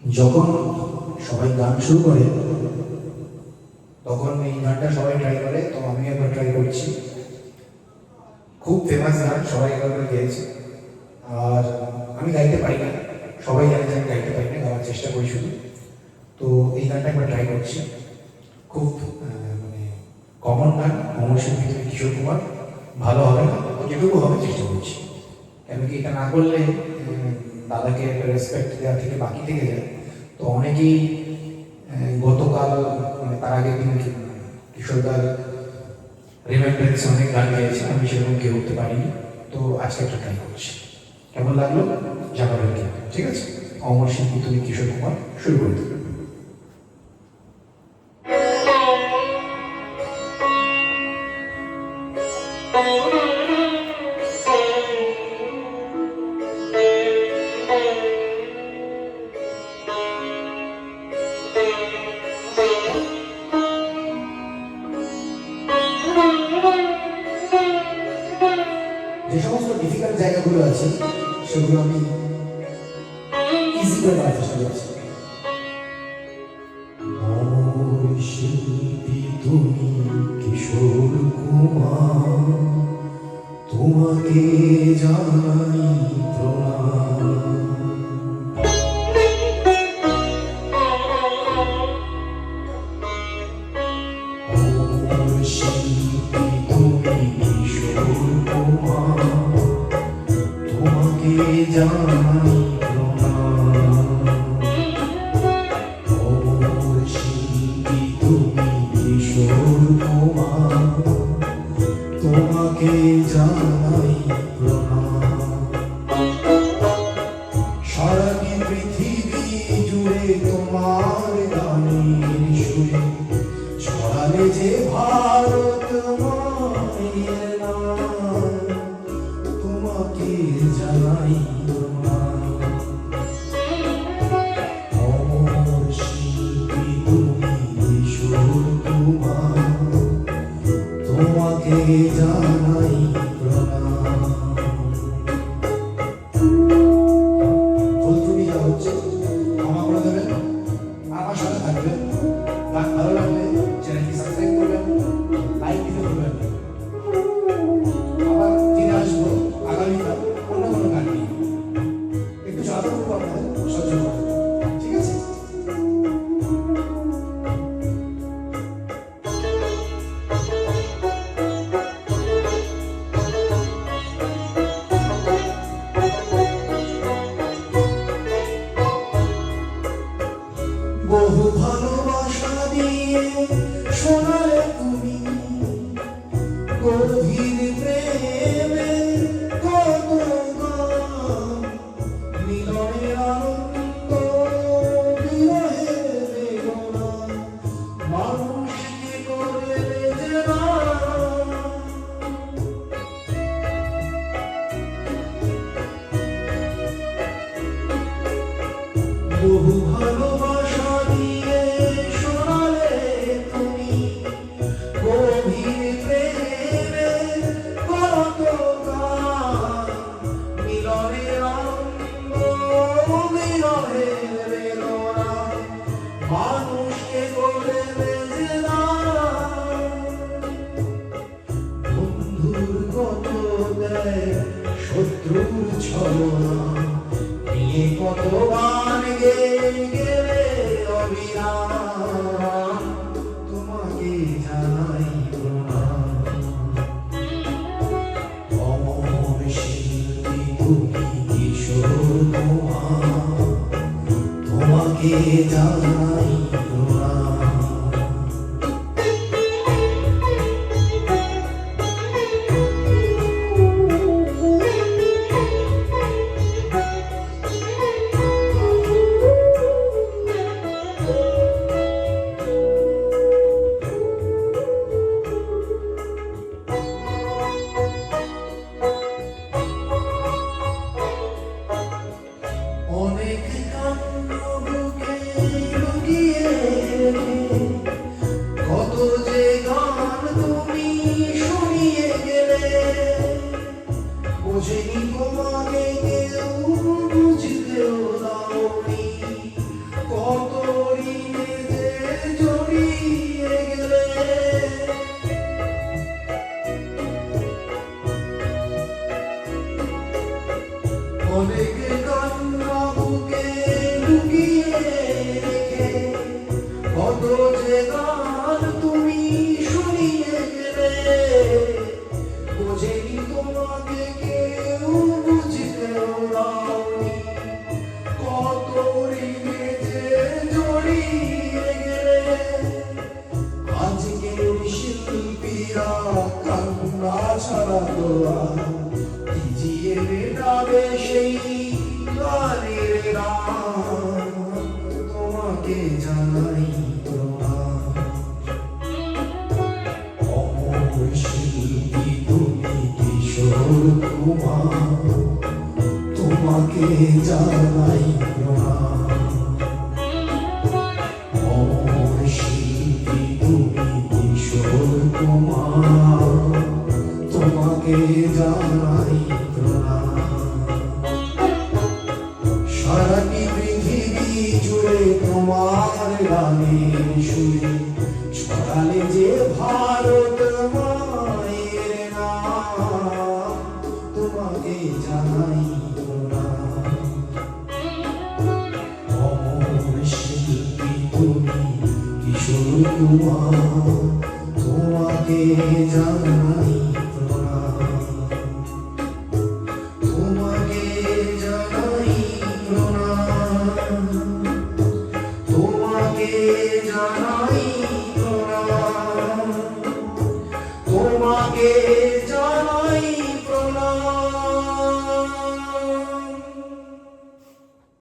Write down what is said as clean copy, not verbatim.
যখন সবাই গান শুরু করে তখন এই গানটা সবাই ট্রাই করে, তো আমি একবার ট্রাই করছি। খুব ফেমাস গান, সবাই একবার করে গেয়েছে। আর আমি গাইতে পারি না, সবাই জানে যে আমি গাইতে পারি না, গাওয়ার চেষ্টা করি শুধু। তো এই গানটা একবার ট্রাই করছি। খুব মানে কমন গান, অমর শিল্পী তুমি কিশোর কুমার। ভালো হবে না, যেটুকু হবে চেষ্টা করছি। কেন কি এটা না করলে দাদাকে একটা রেসপেক্ট দেওয়া থেকে বাকি থেকে যায়। তো অনেকেই গতকাল মানে তার আগের দিন কিশোরদার রিমেম্বারেন্সে অনেক গান গেয়েছে, আমি সেরকম কেউ উঠতে পারিনি। তো আজকে একটা ট্রাই করছি, কেমন লাগলো জানাবেন কি? ঠিক আছে, অমর শিল্পী তুমি কিশোর কুমার, শুরু করে দেবে। যে সমস্ত ডিফিকাল্ট জায়গাগুলো আছে সেগুলো আমি ইজি করে করার চেষ্টা করছি। অমর শিল্পী তুমি কিশোর কুমার, তোমাকে জানাই প্রণাম। অমর শিল্পী তুমি কিশোর কুমার, তোমাকে জানাই প্রণাম। অমর শিল্পী তুমি কিশোর কুমার, তোমাকে জানাই প্রণাম। সারা পৃথিবী জুড়ে তোমার গানের সুরে ছড়ালে যে ভারত মায়ের নাম, তোমাকে জানাই প্রণাম। অমর শিল্পী তুমি কিশোর কুমার, তোমাকে জানাই প্রণাম। ভুলত্রুটি যা হচ্ছে ক্ষমা করে দেবেন, আমার সাথে থাকবেন। গান ভালো লাগলে চ্যানেলটি সাবস্ক্রাইব করবেন, লাইক দিতে ভুলবেন না। আবার ফিরে আসবো আগামীকাল অন্য কোনো গান নিয়ে। একটু যতটুকু আপনাদের সহ্য করবেন, ঠিক আছে? বহু ভালোবাসা দিয়ে শোনালে তুমি গভীর প্রেমে কত গান, মিলনের আনন্দ বিরহের বেদনা, মানুষকে করলে যে না। বহু ভালোবাসা দিয়ে শোনালে তুমি গভীর প্রেমে কত গান, মিলনের আনন্দ বিরহের বেদনা, মানুষকে করলে যে না। বন্ধুর কত দেয় শত্রুর ছলনা, নিয়ে কত গান গেয়ে গেলে অবিরাম, তোমাকে জানাই প্রণাম। অমর শিল্পী তুমি কিশোর কুমার, তোমাকে জানাই প্রণাম। অনেক কান্ড বুকে লুকিয়ে রেখে কত যে গান তুমি শুনিয়ে গেলে, বোঝেনি তোমাকে কেউ বুঝতেও দাওনি, জানাই প্রণাম। অমর শিল্পী তুমি কিশোর কুমার, তোমাকে জানাই প্রণাম। সারাটি পৃথিবী জুড়ে তোমার গানের সুরে ছড়ালে যে ভারত মায়ের নাম, তোমাকে জানাই প্রণাম। অমর শিল্পী তুমি কিশোর কুমার, তোমাকে জানাই